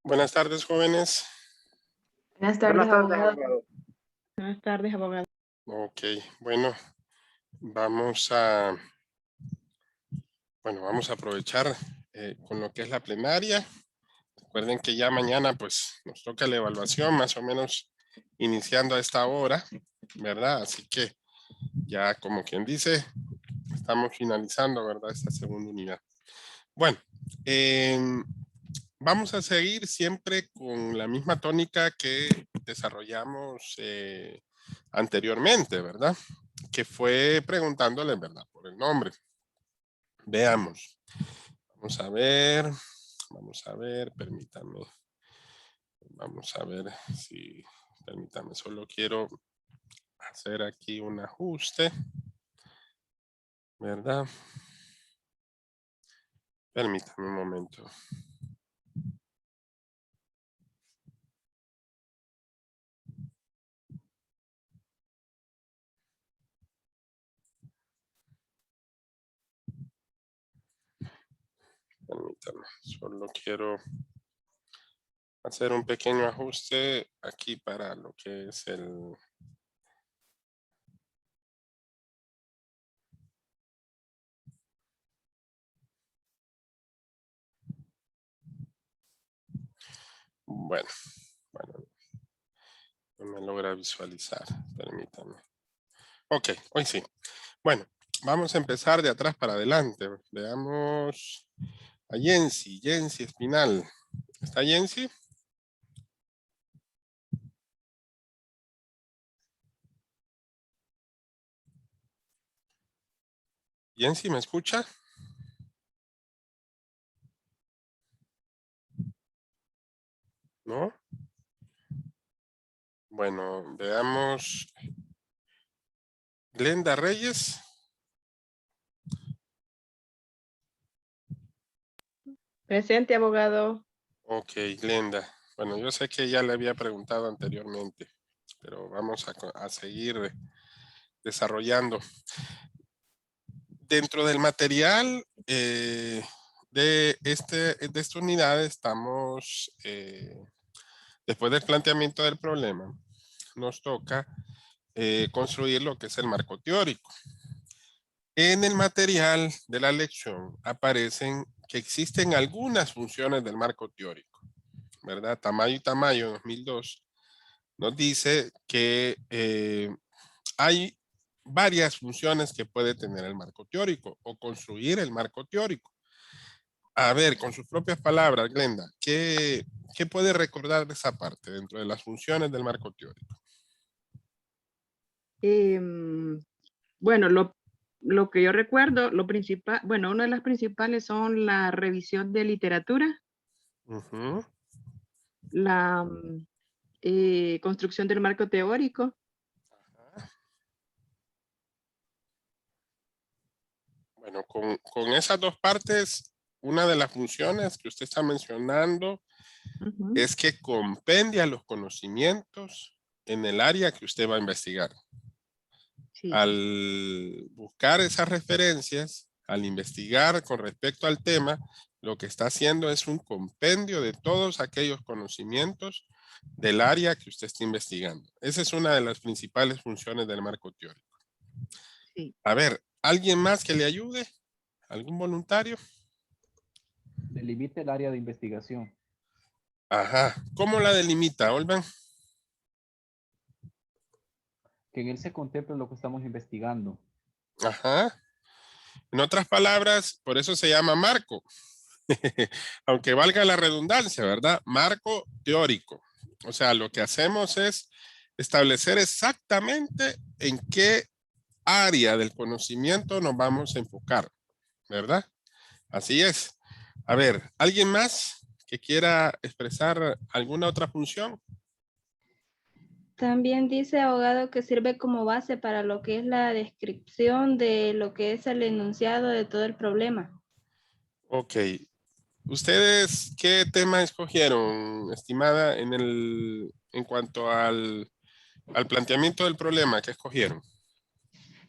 Buenas tardes, jóvenes. Buenas tardes, abogado. Buenas tardes, abogado. Ok, bueno, vamos a aprovechar con lo que es la plenaria. Recuerden que ya mañana pues nos toca la evaluación, más o menos iniciando a esta hora, ¿verdad? Así que ya como quien dice, estamos finalizando, ¿verdad? Esta segunda unidad. Bueno, vamos a seguir siempre con la misma tónica que desarrollamos anteriormente, ¿verdad? Que fue preguntándole, ¿verdad? Por el nombre. Veamos. Vamos a ver, permítame. Vamos a ver si, permítame, solo quiero hacer aquí un ajuste, ¿verdad? Permítame un momento. Permítame, solo quiero hacer un pequeño ajuste aquí para lo que es el... Bueno, no me logra visualizar, permítame. Ok, hoy sí. Bueno, vamos a empezar de atrás para adelante. Veamos a Jensi Espinal. ¿Está Jensi? Jensi, ¿me escucha? ¿No? Bueno, veamos. Glenda Reyes. Presente, abogado. Ok, Glenda. Bueno, yo sé que ya le había preguntado anteriormente, pero vamos a seguir desarrollando. Dentro del material de esta unidad estamos, después del planteamiento del problema, nos toca construir lo que es el marco teórico. En el material de la lección aparecen que existen algunas funciones del marco teórico, ¿verdad? Tamayo y Tamayo 2002 nos dice que hay varias funciones que puede tener el marco teórico o construir el marco teórico. A ver, con sus propias palabras, Glenda, ¿qué puede recordar de esa parte dentro de las funciones del marco teórico? Bueno, lo que yo recuerdo, lo principal, bueno, una de las principales son la revisión de literatura, la construcción del marco teórico. Bueno, con esas dos partes, una de las funciones que usted está mencionando es que compendia los conocimientos en el área que usted va a investigar. Sí. Al buscar esas referencias, al investigar con respecto al tema, lo que está haciendo es un compendio de todos aquellos conocimientos del área que usted está investigando. Esa es una de las principales funciones del marco teórico. Sí. A ver, ¿alguien más que le ayude? ¿Algún voluntario? Delimita el área de investigación. Ajá. ¿Cómo la delimita, Olvan? Que en él se contemple lo que estamos investigando. Ajá. En otras palabras, por eso se llama marco. Aunque valga la redundancia, ¿verdad? Marco teórico. O sea, lo que hacemos es establecer exactamente en qué área del conocimiento nos vamos a enfocar, ¿verdad? Así es. A ver, ¿alguien más que quiera expresar alguna otra función? También dice, abogado, que sirve como base para lo que es la descripción de lo que es el enunciado de todo el problema. Ok. ¿Ustedes qué tema escogieron, estimada, en cuanto al planteamiento del problema que escogieron?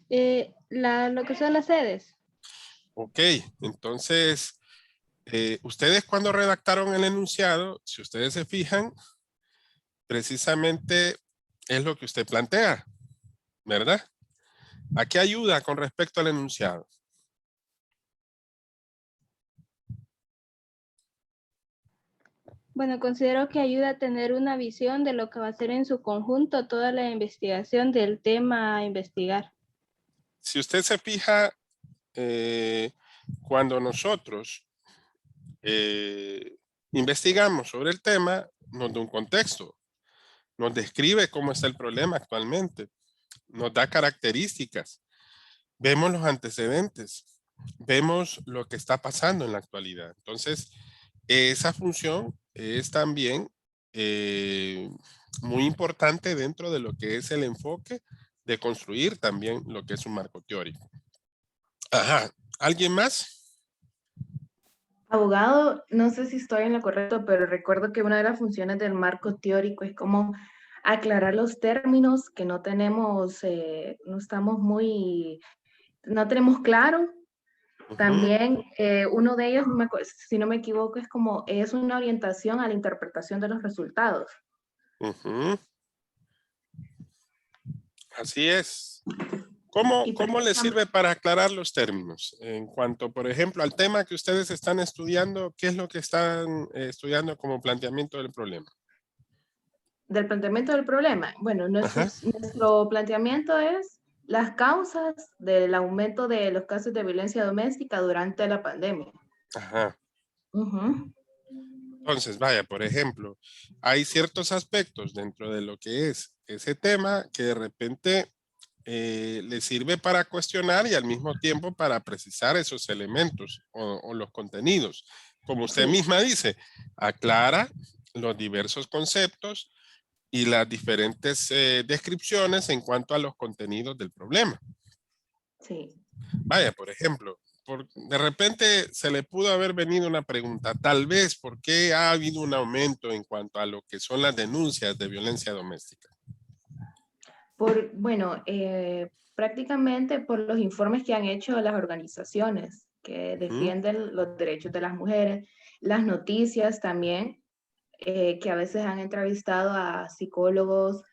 Lo que son las sedes. Ok, entonces ustedes cuando redactaron el enunciado, si ustedes se fijan, precisamente es lo que usted plantea, ¿verdad? ¿A qué ayuda con respecto al enunciado? Bueno, considero que ayuda a tener una visión de lo que va a ser en su conjunto toda la investigación del tema a investigar. Si usted se fija, cuando nosotros investigamos sobre el tema, nos da un contexto, nos describe cómo está el problema actualmente, nos da características, vemos los antecedentes, vemos lo que está pasando en la actualidad. Entonces, esa función es también muy importante dentro de lo que es el enfoque de construir también lo que es un marco teórico. Ajá, ¿alguien más? Abogado, no sé si estoy en lo correcto, pero recuerdo que una de las funciones del marco teórico es como aclarar los términos que no tenemos, no tenemos claro. También uno de ellos, si no me equivoco, es una orientación a la interpretación de los resultados. Así es. ¿Cómo le sirve para aclarar los términos? En cuanto, por ejemplo, al tema que ustedes están estudiando, ¿qué es lo que están estudiando como planteamiento del problema? Del planteamiento del problema. Bueno, nuestro planteamiento es las causas del aumento de los casos de violencia doméstica durante la pandemia. Ajá. Entonces, vaya, por ejemplo, hay ciertos aspectos dentro de lo que es ese tema que de repente le sirve para cuestionar y al mismo tiempo para precisar esos elementos o los contenidos. Como usted misma dice, aclara los diversos conceptos y las diferentes descripciones en cuanto a los contenidos del problema. Sí. Vaya, por ejemplo, de repente se le pudo haber venido una pregunta, tal vez, ¿por qué ha habido un aumento en cuanto a lo que son las denuncias de violencia doméstica? Prácticamente por los informes que han hecho las organizaciones que defienden los derechos de las mujeres, las noticias también, que a veces han entrevistado a psicólogos,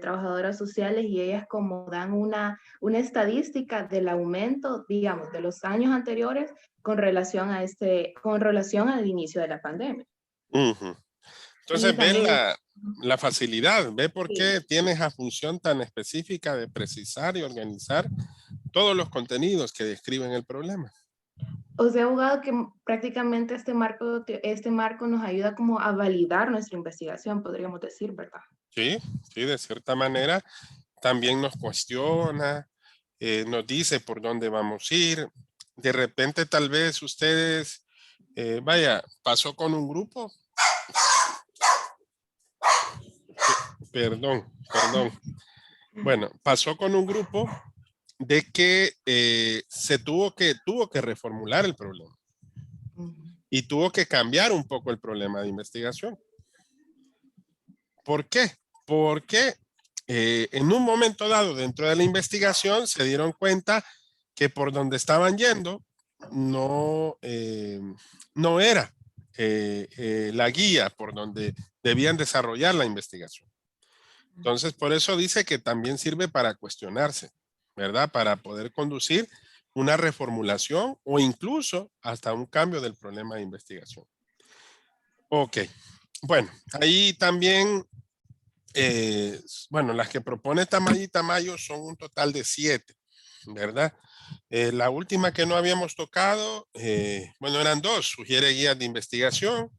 trabajadoras sociales, y ellas como dan una estadística del aumento, digamos, de los años anteriores con relación al inicio de la pandemia. Entonces ve la facilidad, ve por qué tiene esa función tan específica de precisar y organizar todos los contenidos que describen el problema. O sea, abogado, que prácticamente este marco nos ayuda como a validar nuestra investigación, podríamos decir, ¿verdad? Sí, de cierta manera también nos cuestiona, nos dice por dónde vamos a ir. De repente tal vez ustedes, vaya, pasó con un grupo. Perdón. Bueno, pasó con un grupo de que tuvo que reformular el problema y tuvo que cambiar un poco el problema de investigación. ¿Por qué? Porque en un momento dado dentro de la investigación se dieron cuenta que por donde estaban yendo no era la guía por donde debían desarrollar la investigación. Entonces, por eso dice que también sirve para cuestionarse, ¿verdad? Para poder conducir una reformulación o incluso hasta un cambio del problema de investigación. Ok. Bueno, ahí también, bueno, las que propone Tamayo y Tamayo son un total de 7, ¿verdad? La última que no habíamos tocado, bueno, eran 2, sugiere guías de investigación.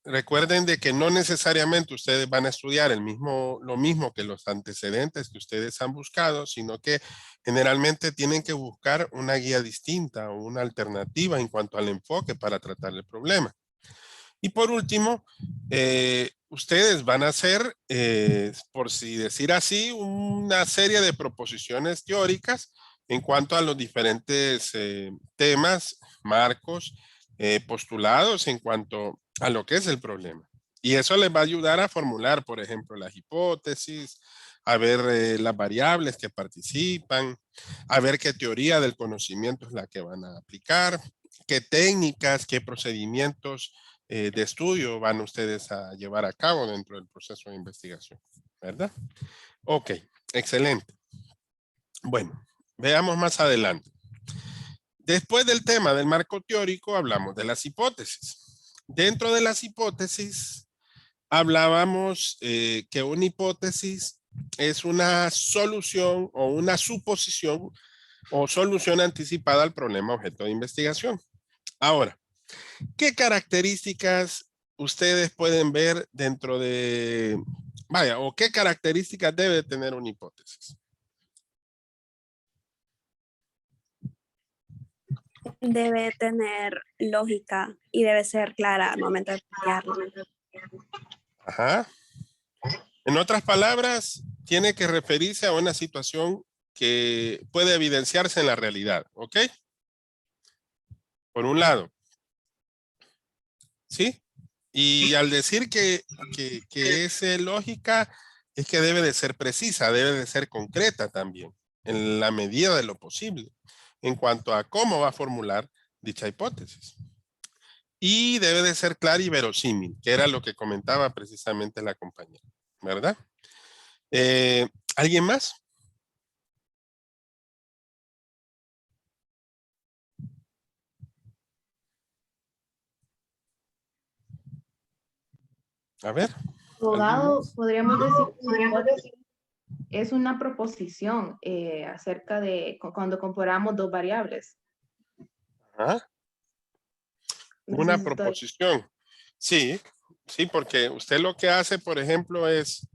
Recuerden de que no necesariamente ustedes van a estudiar lo mismo que los antecedentes que ustedes han buscado, sino que generalmente tienen que buscar una guía distinta o una alternativa en cuanto al enfoque para tratar el problema. Y por último, ustedes van a hacer, por si decir así, una serie de proposiciones teóricas en cuanto a los diferentes temas, marcos, postulados en cuanto a lo que es el problema. Y eso les va a ayudar a formular, por ejemplo, las hipótesis, a ver las variables que participan, a ver qué teoría del conocimiento es la que van a aplicar, qué técnicas, qué procedimientos de estudio van ustedes a llevar a cabo dentro del proceso de investigación, ¿verdad? Ok, excelente. Bueno, veamos más adelante. Después del tema del marco teórico, hablamos de las hipótesis. Dentro de las hipótesis, hablábamos que una hipótesis es una solución o una suposición o solución anticipada al problema objeto de investigación. Ahora, ¿qué características ustedes pueden ver dentro de, o qué características debe tener una hipótesis? Debe tener lógica y debe ser clara al momento de plantearla. Ajá. En otras palabras, tiene que referirse a una situación que puede evidenciarse en la realidad, ¿ok? Por un lado. ¿Sí? Y al decir que es lógica, es que debe de ser precisa, debe de ser concreta también, en la medida de lo posible, en cuanto a cómo va a formular dicha hipótesis. Y debe de ser clara y verosímil, que era lo que comentaba precisamente la compañera, ¿verdad? ¿Alguien más? A ver. Abogado, podríamos decir que una hipótesis es una proposición acerca de cuando comparamos dos variables. Ajá. Una proposición. Sí, sí, porque usted lo que hace, por ejemplo, es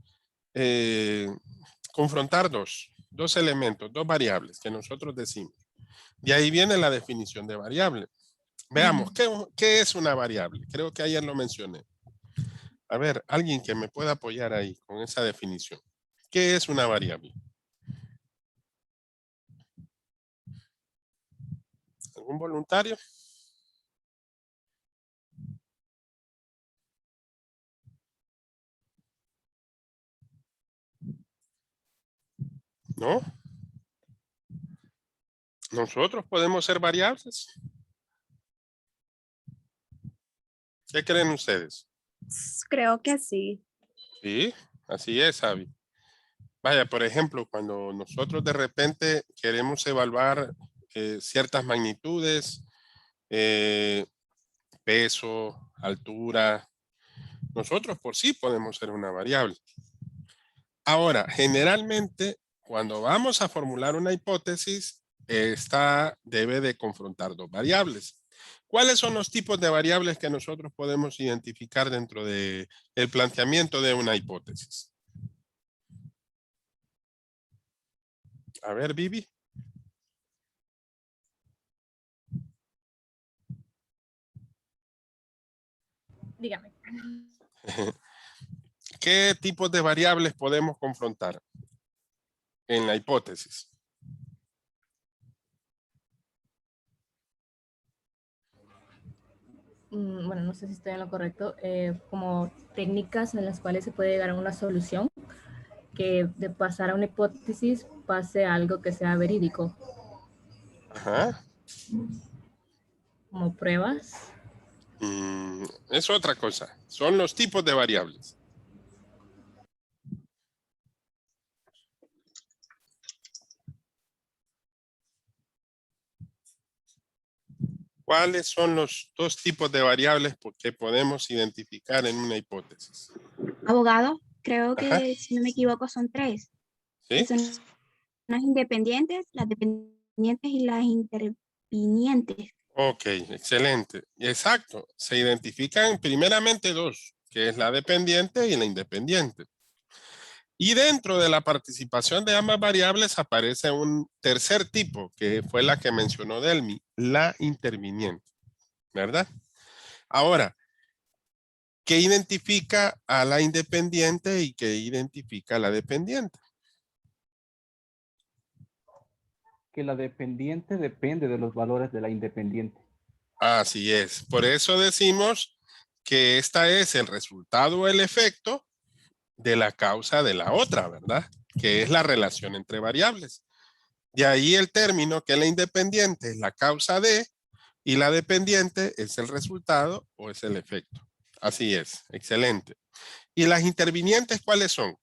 confrontar dos elementos, dos variables que nosotros decimos. De ahí viene la definición de variable. Veamos, ¿qué es una variable? Creo que ayer lo mencioné. A ver, alguien que me pueda apoyar ahí con esa definición. ¿Qué es una variable? ¿Algún voluntario? ¿No? ¿Nosotros podemos ser variables? ¿Qué creen ustedes? Creo que sí. Sí, así es, Abby. Vaya, por ejemplo, cuando nosotros de repente queremos evaluar ciertas magnitudes, peso, altura, nosotros por sí podemos ser una variable. Ahora, generalmente, cuando vamos a formular una hipótesis, esta debe de confrontar dos variables. ¿Cuáles son los tipos de variables que nosotros podemos identificar dentro del planteamiento de una hipótesis? A ver, Vivi. Dígame. ¿Qué tipos de variables podemos confrontar en la hipótesis? Bueno, no sé si estoy en lo correcto, como técnicas en las cuales se puede llegar a una solución que de pasar a una hipótesis pase a algo que sea verídico. Ajá. Como pruebas. Es otra cosa. Son los tipos de variables. ¿Cuáles son los dos tipos de variables que podemos identificar en una hipótesis? Abogado, creo que, Ajá. si no me equivoco, son tres. ¿Sí? Son las independientes, las dependientes y las intervinientes. Ok, excelente. Exacto. Se identifican primeramente dos, que es la dependiente y la independiente. Y dentro de la participación de ambas variables aparece un tercer tipo, que fue la que mencionó Delmi, la interviniente, ¿verdad? Ahora, ¿qué identifica a la independiente y qué identifica a la dependiente? Que la dependiente depende de los valores de la independiente. Así es. Por eso decimos que esta es el resultado o el efecto de la causa de la otra, ¿verdad? Que es la relación entre variables. De ahí el término que la independiente es la causa de, Y la dependiente es el resultado o es el efecto. Así es, excelente. ¿Y las intervinientes cuáles son?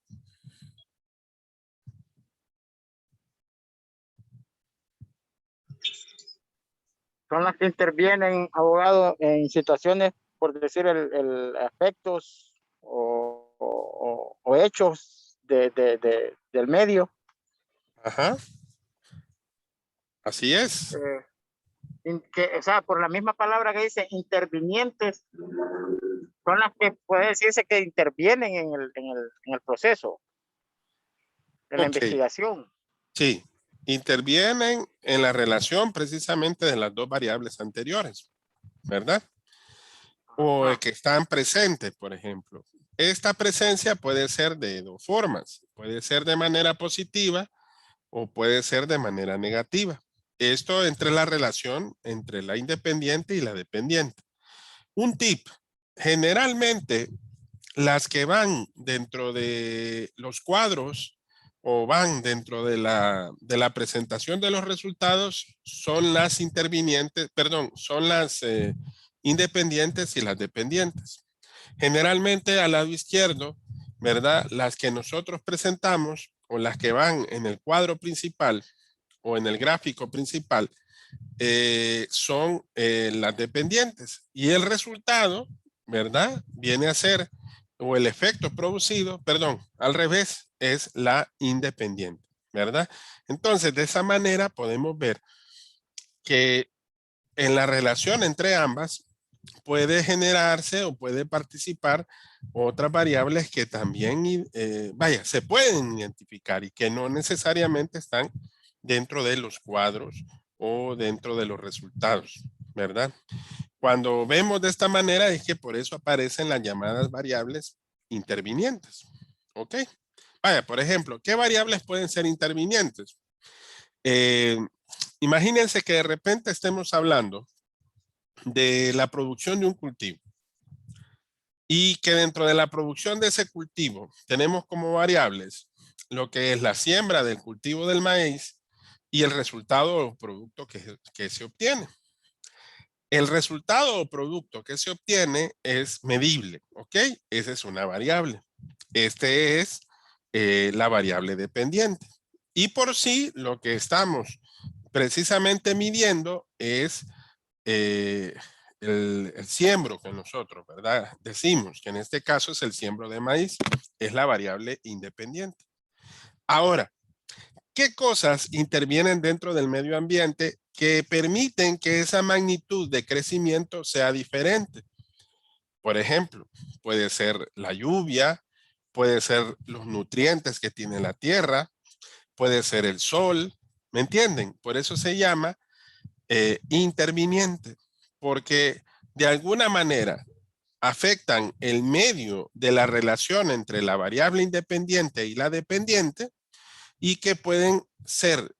Son las que intervienen, abogado, en situaciones, por decir, el efectos o hechos del medio. Ajá. Así es. O sea, por la misma palabra que dice intervinientes, son las que puede decirse que intervienen en el proceso, en la investigación. Sí, intervienen en la relación precisamente de las dos variables anteriores, ¿verdad? O que están presentes, por ejemplo. Esta presencia puede ser de dos formas. Puede ser de manera positiva o puede ser de manera negativa. Esto entre la relación entre la independiente y la dependiente. Un tip, generalmente las que van dentro de los cuadros o van dentro de la presentación de los resultados son las intervinientes, perdón, son las independientes y las dependientes. Generalmente al lado izquierdo, ¿verdad? Las que nosotros presentamos o las que van en el cuadro principal o en el gráfico principal son las dependientes. Y el resultado, ¿verdad? Viene a ser, o el efecto producido, perdón, al revés, es la independiente, ¿verdad? Entonces, de esa manera podemos ver que en la relación entre ambas puede generarse o puede participar otras variables que también, se pueden identificar y que no necesariamente están dentro de los cuadros o dentro de los resultados, ¿verdad? Cuando vemos de esta manera es que por eso aparecen las llamadas variables intervinientes, ¿ok? Vaya, por ejemplo, ¿qué variables pueden ser intervinientes? Imagínense que de repente estemos hablando de la producción de un cultivo y que dentro de la producción de ese cultivo tenemos como variables lo que es la siembra del cultivo del maíz y el resultado o producto que se obtiene. El resultado o producto que se obtiene es medible, ¿ok? Esa es una variable. Este es la variable dependiente. Y por sí, lo que estamos precisamente midiendo es el siembro que nosotros, ¿verdad? Decimos que en este caso es el siembro de maíz, es la variable independiente. Ahora, ¿qué cosas intervienen dentro del medio ambiente que permiten que esa magnitud de crecimiento sea diferente? Por ejemplo, puede ser la lluvia, puede ser los nutrientes que tiene la tierra, puede ser el sol, ¿me entienden? Por eso se llama interviniente, porque de alguna manera afectan el medio de la relación entre la variable independiente y la dependiente y que pueden ser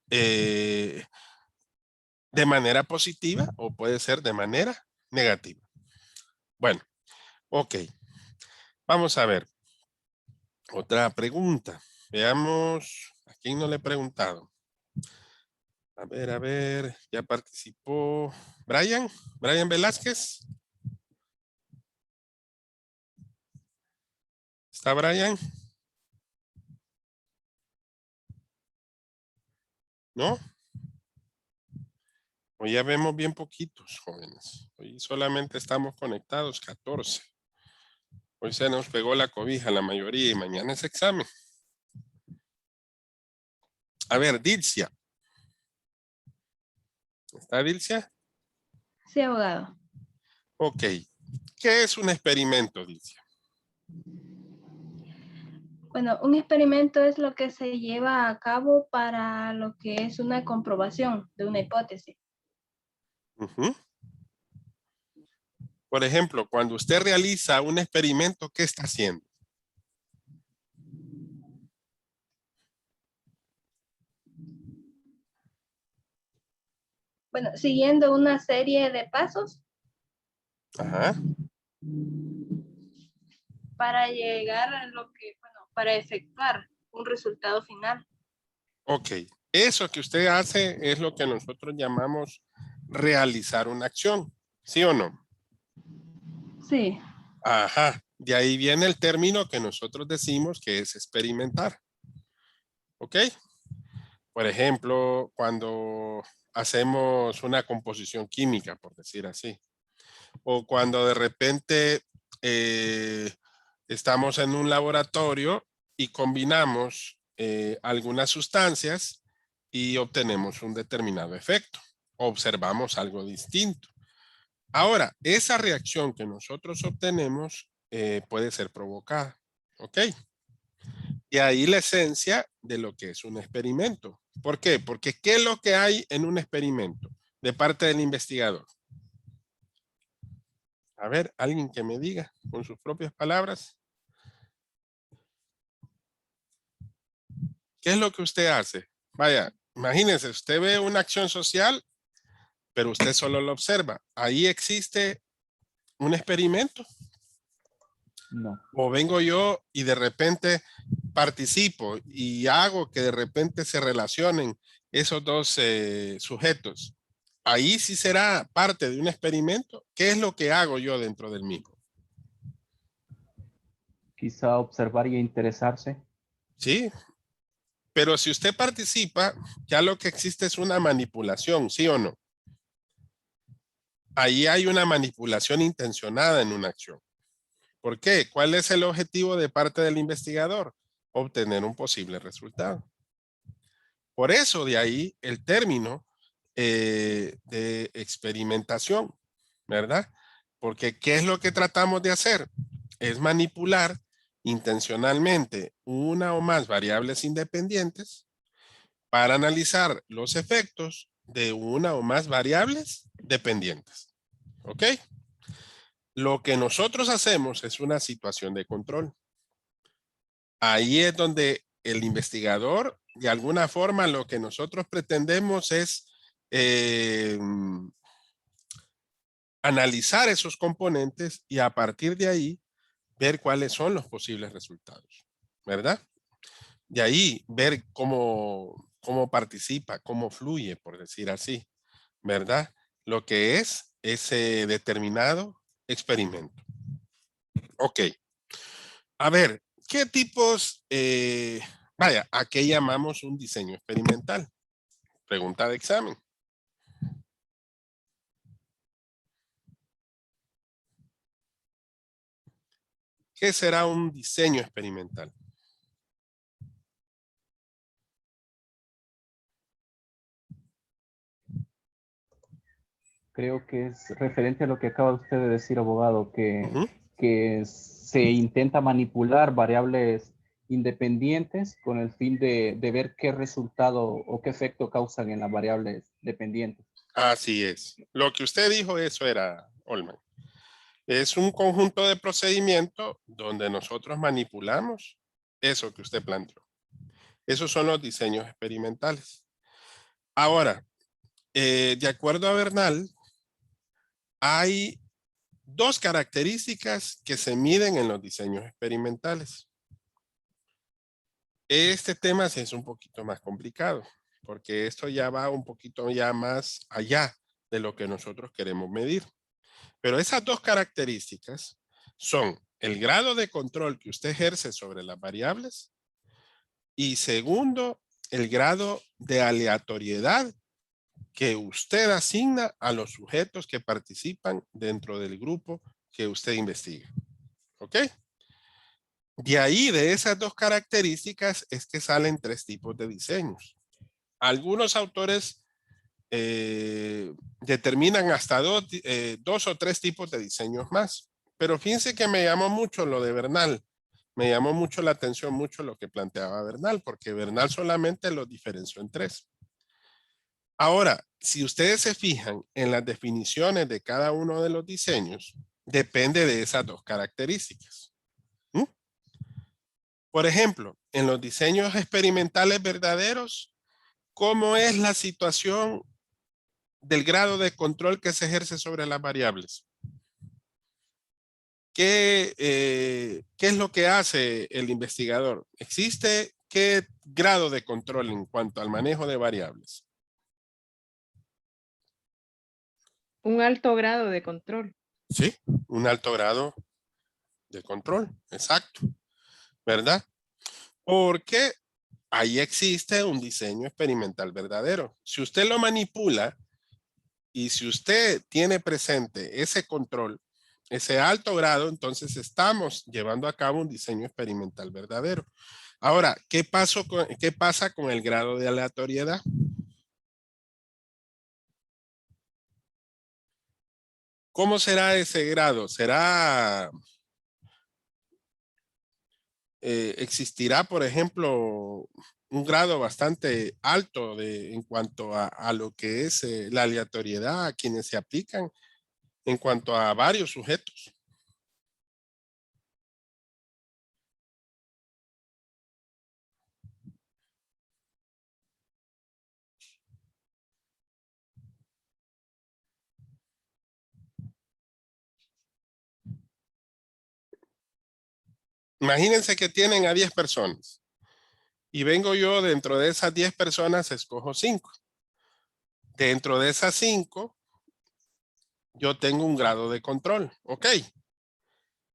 de manera positiva o puede ser de manera negativa. Bueno, ok. Vamos a ver. Otra pregunta. Veamos a quién no le he preguntado. A ver, ya participó Brian Velázquez. ¿Está Brian? ¿No? Hoy ya vemos bien poquitos, jóvenes. Hoy solamente estamos conectados 14. Hoy se nos pegó la cobija la mayoría y mañana es examen. A ver, Dilcia. ¿Está Dilcia? Sí, abogado. Ok. ¿Qué es un experimento, Dilcia? Bueno, un experimento es lo que se lleva a cabo para lo que es una comprobación de una hipótesis. Uh-huh. Por ejemplo, cuando usted realiza un experimento, ¿qué está haciendo? Bueno, siguiendo una serie de pasos. Ajá. Para llegar a lo que, bueno, para efectuar un resultado final. Ok. Eso que usted hace es lo que nosotros llamamos realizar una acción, ¿sí o no? Sí. Ajá, de ahí viene el término que nosotros decimos que es experimentar. ¿Ok? Por ejemplo, cuando hacemos una composición química, por decir así. O cuando de repente estamos en un laboratorio y combinamos algunas sustancias y obtenemos un determinado efecto. Observamos algo distinto. Ahora, esa reacción que nosotros obtenemos puede ser provocada. ¿Ok? Y ahí la esencia de lo que es un experimento. ¿Por qué? Porque ¿qué es lo que hay en un experimento de parte del investigador? A ver, alguien que me diga con sus propias palabras. ¿Qué es lo que usted hace? Vaya, imagínense, usted ve una acción social, pero usted solo lo observa. Ahí existe un experimento. No. O vengo yo y de repente participo y hago que de repente se relacionen esos dos sujetos. Ahí sí será parte de un experimento. ¿Qué es lo que hago yo dentro del mismo? Quizá observar y interesarse. Sí, pero si usted participa, ya lo que existe es una manipulación, ¿sí o no? Ahí hay una manipulación intencionada en una acción. ¿Por qué? ¿Cuál es el objetivo de parte del investigador? Obtener un posible resultado. Por eso de ahí el término de experimentación, ¿verdad? Porque ¿qué es lo que tratamos de hacer? Es manipular intencionalmente una o más variables independientes para analizar los efectos de una o más variables dependientes. ¿Ok? Lo que nosotros hacemos es una situación de control. Ahí es donde el investigador, de alguna forma, lo que nosotros pretendemos es analizar esos componentes y a partir de ahí ver cuáles son los posibles resultados, ¿verdad? De ahí ver cómo participa, cómo fluye, por decir así, ¿verdad? Lo que es ese determinado experimento. Ok. A ver, ¿qué tipos, vaya, a qué llamamos un diseño experimental? Pregunta de examen. ¿Qué será un diseño experimental? Creo que es referente a lo que acaba usted de decir, abogado, Ujú. que se intenta manipular variables independientes con el fin de ver qué resultado o qué efecto causan en las variables dependientes. Así es. Lo que usted dijo, eso era, Olman. Es un conjunto de procedimientos donde nosotros manipulamos eso que usted planteó. Esos son los diseños experimentales. Ahora, de acuerdo a Bernal, hay dos características que se miden en los diseños experimentales. Este tema sí es un poquito más complicado, porque esto ya va un poquito ya más allá de lo que nosotros queremos medir. Pero esas dos características son el grado de control que usted ejerce sobre las variables y segundo, el grado de aleatoriedad que usted asigna a los sujetos que participan dentro del grupo que usted investiga. ¿Ok? De ahí, de esas dos características, es que salen tres tipos de diseños. Algunos autores determinan hasta dos o tres tipos de diseños más. Pero fíjense que me llamó mucho lo de Bernal. Me llamó mucho la atención, mucho lo que planteaba Bernal, porque Bernal solamente lo diferenció en tres. Ahora, si ustedes se fijan en las definiciones de cada uno de los diseños, depende de esas dos características. Por ejemplo, en los diseños experimentales verdaderos, ¿cómo es la situación del grado de control que se ejerce sobre las variables? ¿Qué es lo que hace el investigador? ¿Existe qué grado de control en cuanto al manejo de variables? Un alto grado de control. Sí, un alto grado de control, exacto, ¿verdad? Porque ahí existe un diseño experimental verdadero. Si usted lo manipula y si usted tiene presente ese control, ese alto grado, entonces estamos llevando a cabo un diseño experimental verdadero. Ahora, ¿qué pasa con el grado de aleatoriedad? ¿Cómo será ese grado? ¿Existirá, por ejemplo, un grado bastante alto en cuanto a lo que es la aleatoriedad a quienes se aplican en cuanto a varios sujetos? Imagínense que tienen a 10 personas y vengo yo dentro de esas 10 personas, escojo 5. Dentro de esas 5, yo tengo un grado de control. ¿Ok?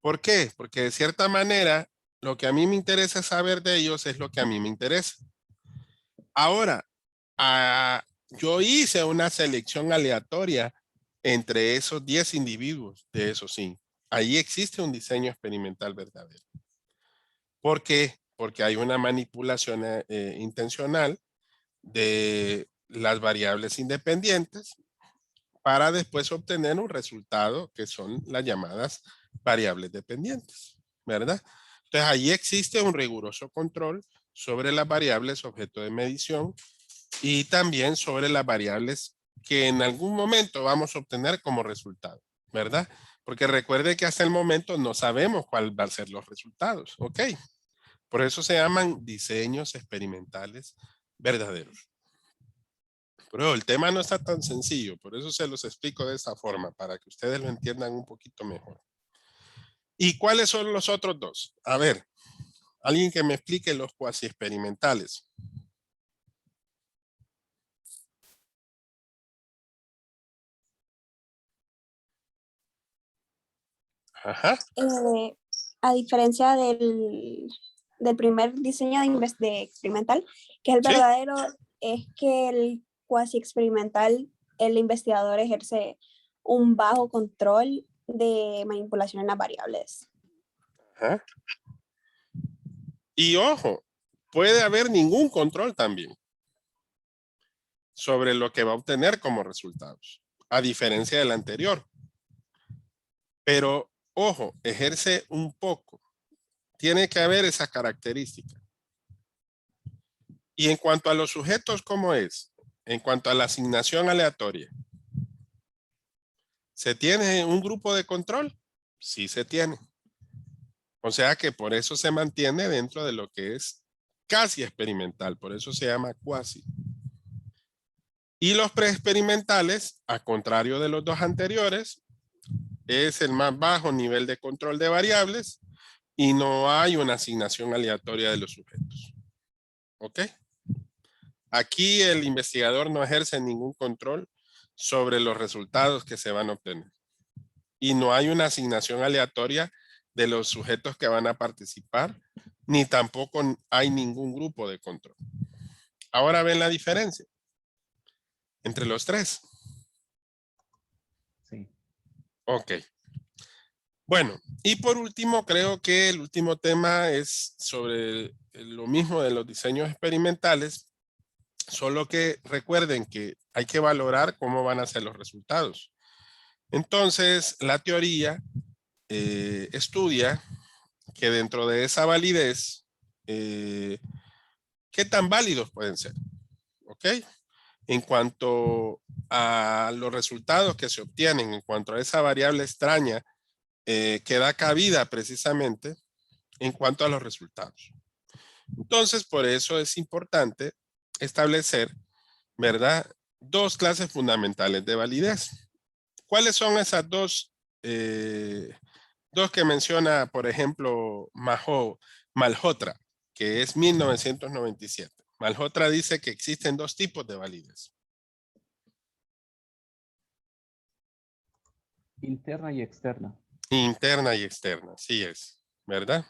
¿Por qué? Porque de cierta manera, lo que a mí me interesa saber de ellos es lo que a mí me interesa. Ahora, yo hice una selección aleatoria entre esos 10 individuos de esos 5. Ahí existe un diseño experimental verdadero. ¿Por qué? Porque hay una manipulación intencional de las variables independientes para después obtener un resultado que son las llamadas variables dependientes, ¿verdad? Entonces, ahí existe un riguroso control sobre las variables objeto de medición y también sobre las variables que en algún momento vamos a obtener como resultado, ¿verdad? Porque recuerde que hasta el momento no sabemos cuál van a ser los resultados, ¿ok? Por eso se llaman diseños experimentales verdaderos. Pero el tema no está tan sencillo, por eso se los explico de esta forma, para que ustedes lo entiendan un poquito mejor. ¿Y cuáles son los otros dos? A ver, alguien que me explique los cuasi experimentales. Ajá. A diferencia del primer diseño de experimental, que es el Sí. verdadero, es que el cuasi experimental, el investigador ejerce un bajo control de manipulación en las variables. Ajá. Y ojo, puede haber ningún control también sobre lo que va a obtener como resultados, a diferencia del anterior. Pero, ojo, ejerce un poco. Tiene que haber esa característica. Y en cuanto a los sujetos, ¿cómo es? En cuanto a la asignación aleatoria. ¿Se tiene un grupo de control? Sí se tiene. O sea que por eso se mantiene dentro de lo que es casi experimental. Por eso se llama cuasi. Y los preexperimentales, a contrario de los dos anteriores, es el más bajo nivel de control de variables y no hay una asignación aleatoria de los sujetos. ¿Ok? Aquí el investigador no ejerce ningún control sobre los resultados que se van a obtener. Y no hay una asignación aleatoria de los sujetos que van a participar, ni tampoco hay ningún grupo de control. Ahora ven la diferencia entre los tres. Sí. Ok. Bueno, y por último, creo que el último tema es sobre lo mismo de los diseños experimentales, solo que recuerden que hay que valorar cómo van a ser los resultados. Entonces, la teoría estudia que dentro de esa validez, ¿qué tan válidos pueden ser? ¿Ok? En cuanto a los resultados que se obtienen, en cuanto a esa variable extraña que da cabida precisamente en cuanto a los resultados. Entonces, por eso es importante establecer, ¿verdad? Dos clases fundamentales de validez. ¿Cuáles son esas dos que menciona, por ejemplo, Malhotra, que es 1997? Malhotra dice que existen dos tipos de validez. Interna y externa. Interna y externa, sí es, ¿verdad?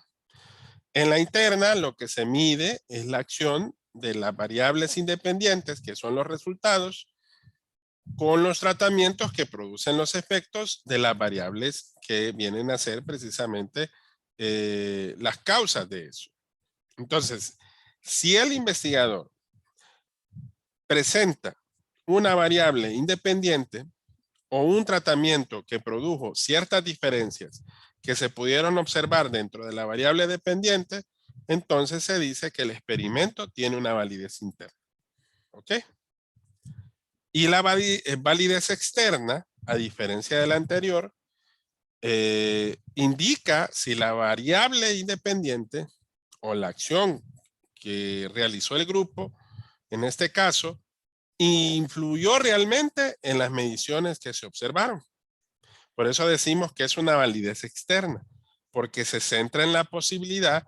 En la interna lo que se mide es la acción de las variables independientes, que son los resultados, con los tratamientos que producen los efectos de las variables que vienen a ser precisamente las causas de eso. Entonces, si el investigador presenta una variable independiente o un tratamiento que produjo ciertas diferencias que se pudieron observar dentro de la variable dependiente, entonces se dice que el experimento tiene una validez interna. ¿Ok? Y la validez externa, a diferencia de la anterior, indica si la variable independiente o la acción que realizó el grupo, en este caso, influyó realmente en las mediciones que se observaron. Por eso decimos que es una validez externa, porque se centra en la posibilidad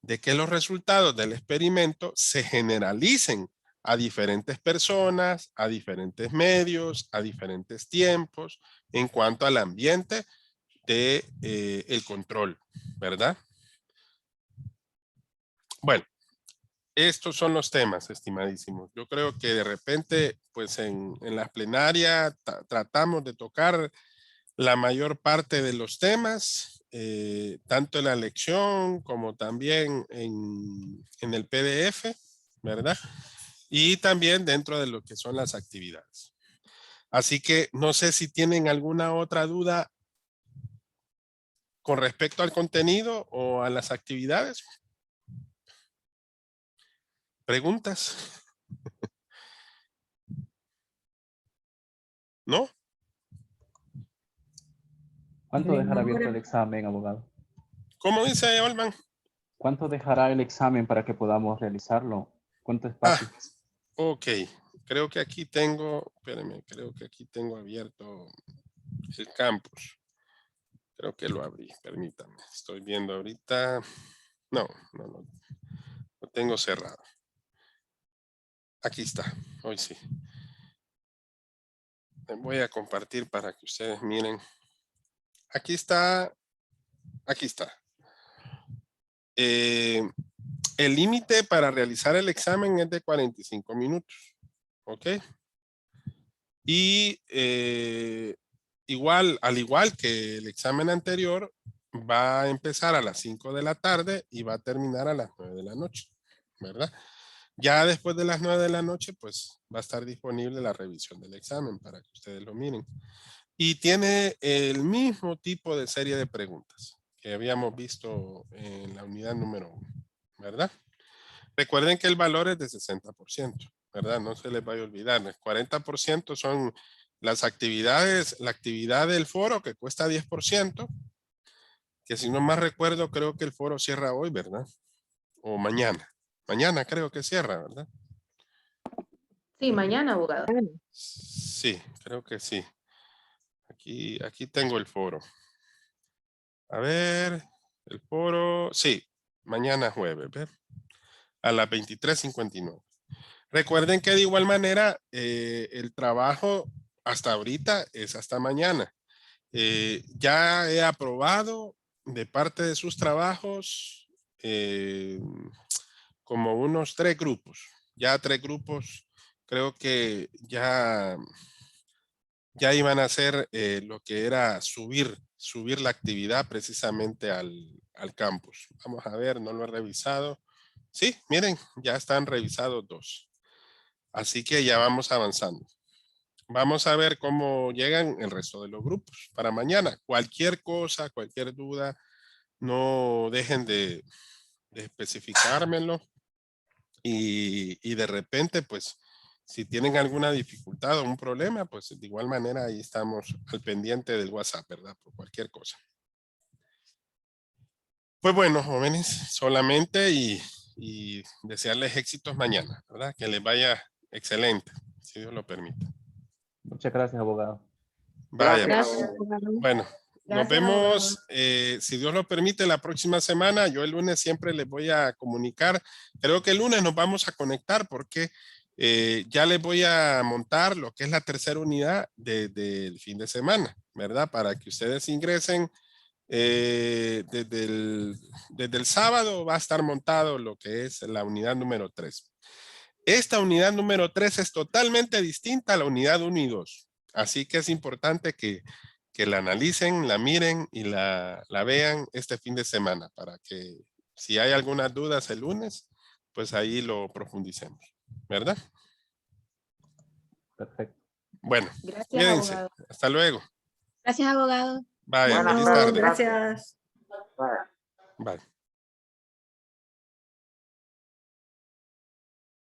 de que los resultados del experimento se generalicen a diferentes personas, a diferentes medios, a diferentes tiempos, en cuanto al ambiente de el control, ¿verdad? Bueno, estos son los temas, estimadísimos. Yo creo que de repente, pues en la plenaria tratamos de tocar la mayor parte de los temas, tanto en la lección como también en el PDF, ¿verdad? Y también dentro de lo que son las actividades. Así que no sé si tienen alguna otra duda con respecto al contenido o a las actividades. ¿Preguntas? ¿No? ¿Cuánto dejará abierto el examen, abogado? ¿Cómo dice Olman? ¿Cuánto dejará el examen para que podamos realizarlo? ¿Cuánto espacio? Ok, creo que aquí tengo, espérenme, creo que aquí tengo abierto el campus. Creo que lo abrí, permítanme. Estoy viendo ahorita. No, lo tengo cerrado. Aquí está, hoy sí. Voy a compartir para que ustedes miren. Aquí está, aquí está. El límite para realizar el examen es de 45 minutos. ¿Ok? Y al igual que el examen anterior, va a empezar a las 5 de la tarde y va a terminar a las 9 de la noche, ¿verdad? Ya después de las 9 de la noche, pues va a estar disponible la revisión del examen para que ustedes lo miren. Y tiene el mismo tipo de serie de preguntas que habíamos visto en la unidad número 1, ¿verdad? Recuerden que el valor es de 60%, ¿verdad? No se les vaya a olvidar. El 40% son las actividades, la actividad del foro que cuesta 10%, que si no más recuerdo, creo que el foro cierra hoy, ¿verdad? O mañana. Mañana creo que cierra, ¿verdad? Sí, mañana, abogado. Sí, creo que sí. Aquí tengo el foro. A ver, el foro, sí, mañana jueves, ¿ver? A las 23:59. Recuerden que de igual manera el trabajo hasta ahorita es hasta mañana. Ya he aprobado de parte de sus trabajos como unos 3 grupos. Ya 3 grupos creo que ya iban a hacer lo que era subir la actividad precisamente al campus. Vamos a ver, no lo he revisado. Sí, miren, ya están revisados 2. Así que ya vamos avanzando. Vamos a ver cómo llegan el resto de los grupos para mañana. Cualquier cosa, cualquier duda, no dejen de especificármelo. Y de repente, pues, si tienen alguna dificultad o un problema, pues de igual manera ahí estamos al pendiente del WhatsApp, ¿verdad? Por cualquier cosa. Pues bueno, jóvenes, solamente y desearles éxitos mañana, ¿verdad? Que les vaya excelente, si Dios lo permite. Muchas gracias, abogado. Vaya, Gracias. bueno, nos vemos, si Dios lo permite, la próxima semana. Yo el lunes siempre les voy a comunicar. Creo que el lunes nos vamos a conectar porque Ya les voy a montar lo que es la tercera unidad del fin de semana, ¿verdad? Para que ustedes ingresen desde el sábado va a estar montado lo que es la unidad número 3. Esta unidad número 3 es totalmente distinta a la unidad 1 y 2. Así que es importante que la analicen, la miren y la vean este fin de semana para que si hay algunas dudas el lunes, pues ahí lo profundicemos, ¿verdad? Perfecto. Bueno, Gracias, quédense. abogado. Hasta luego. Gracias, abogado. Vaya, Buenas feliz tardes. tarde. Gracias. Bye. Bye.